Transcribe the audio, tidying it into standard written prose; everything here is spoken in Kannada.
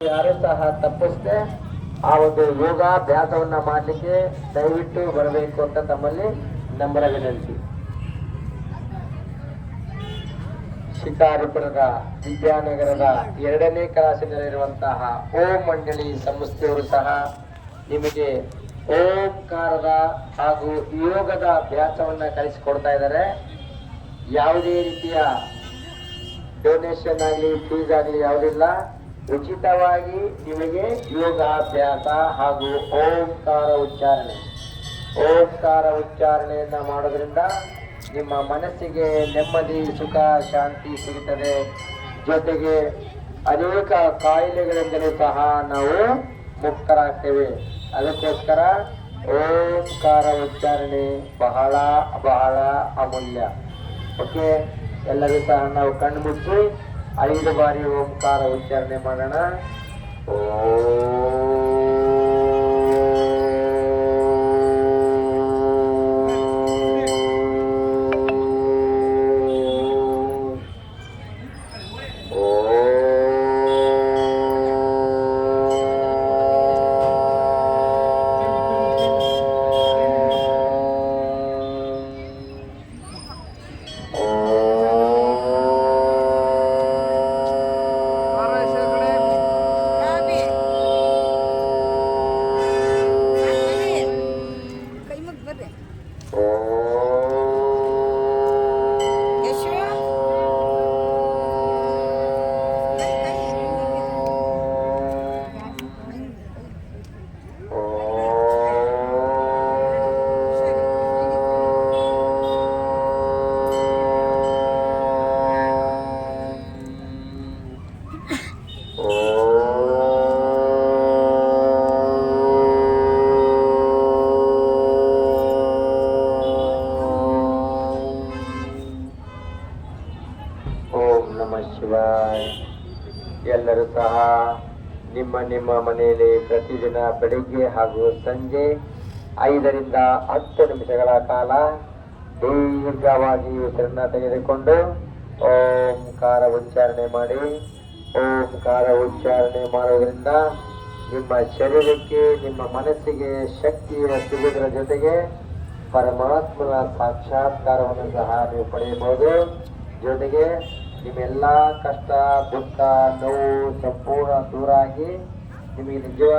ಯಾರು ಸಹ ತಪ್ಪಿಸದೆ ಆ ಒಂದು ಯೋಗಾಭ್ಯಾಸವನ್ನ ಮಾಡಲಿಕ್ಕೆ ದಯವಿಟ್ಟು ಬರಬೇಕು ಅಂತ ತಮ್ಮಲ್ಲಿ ನಮ್ರ ವಿನಂತಿ. ಶಿಕಾರಿಪುರದ ವಿದ್ಯಾನಗರದ 2ನೇ ಕ್ಲಾಸಿನಲ್ಲಿರುವಂತಹ ಓಂ ಮಂಡಳಿ ಸಂಸ್ಥೆಯವರು ಸಹ ನಿಮಗೆ ಓಂಕಾರದ ಹಾಗೂ ಯೋಗದ ಅಭ್ಯಾಸವನ್ನ ಕಲಿಸಿಕೊಡ್ತಾ ಇದ್ದಾರೆ. ಯಾವುದೇ ರೀತಿಯ ಡೊನೇಷನ್ ಆಗಲಿ ಫೀಸ್ ಆಗಲಿ ಯಾವುದಿಲ್ಲ, ಉಚಿತವಾಗಿ ನಿಮಗೆ ಯೋಗಾಭ್ಯಾಸ ಹಾಗೂ ಓಂಕಾರ ಉಚ್ಚಾರಣೆಯನ್ನ ಮಾಡೋದ್ರಿಂದ ನಿಮ್ಮ ಮನಸ್ಸಿಗೆ ನೆಮ್ಮದಿ, ಸುಖ, ಶಾಂತಿ ಸಿಗುತ್ತದೆ. ಜೊತೆಗೆ ಅನೇಕ ಕಾಯಿಲೆಗಳಿಂದಲೂ ಸಹ ನಾವು ಮುಕ್ತರಾಗ್ತೇವೆ. ಅದಕ್ಕೋಸ್ಕರ ಓಂಕಾರ ಉಚ್ಚಾರಣೆ ಬಹಳ ಬಹಳ ಅಮೂಲ್ಯ. ಓಕೆ, ಎಲ್ಲರೂ ಸಹ ನಾವು ಕಣ್ಣು ಮುಚ್ಚಿ 5 ಬಾರಿ ಓಂಕಾರ ಉಚ್ಚಾರಣೆ ಮಾಡೋಣ. ಶಿವಾಯ. ಎಲ್ಲರೂ ಸಹ ನಿಮ್ಮ ನಿಮ್ಮ ಮನೆಯಲ್ಲಿ ಪ್ರತಿದಿನ ಬೆಳಿಗ್ಗೆ ಹಾಗೂ ಸಂಜೆ 5 ರಿಂದ 10 ನಿಮಿಷಗಳ ಕಾಲ ದೀರ್ಘವಾಗಿ ಉಸಿರನ್ನ ತೆಗೆದುಕೊಂಡು ಓಂಕಾರ ಉಚ್ಚಾರಣೆ ಮಾಡಿ. ಓಂಕಾರ ಉಚ್ಚಾರಣೆ ಮಾಡೋದ್ರಿಂದ ನಿಮ್ಮ ಶರೀರಕ್ಕೆ, ನಿಮ್ಮ ಮನಸ್ಸಿಗೆ ಶಕ್ತಿ ಸಿಗುವುದರ ಜೊತೆಗೆ ಪರಮಾತ್ಮನ ಸಾಕ್ಷಾತ್ಕಾರವನ್ನು ಸಹ ನೀವು ಪಡೆಯಬಹುದು. ಜೊತೆಗೆ ನಿಮ್ಮೆಲ್ಲ ಕಷ್ಟ, ದುಃಖ, ನೋವು ಸಂಪೂರ್ಣ ದೂರ ಆಗಿ ನಿಮಗೆ ನಿಜವಾದ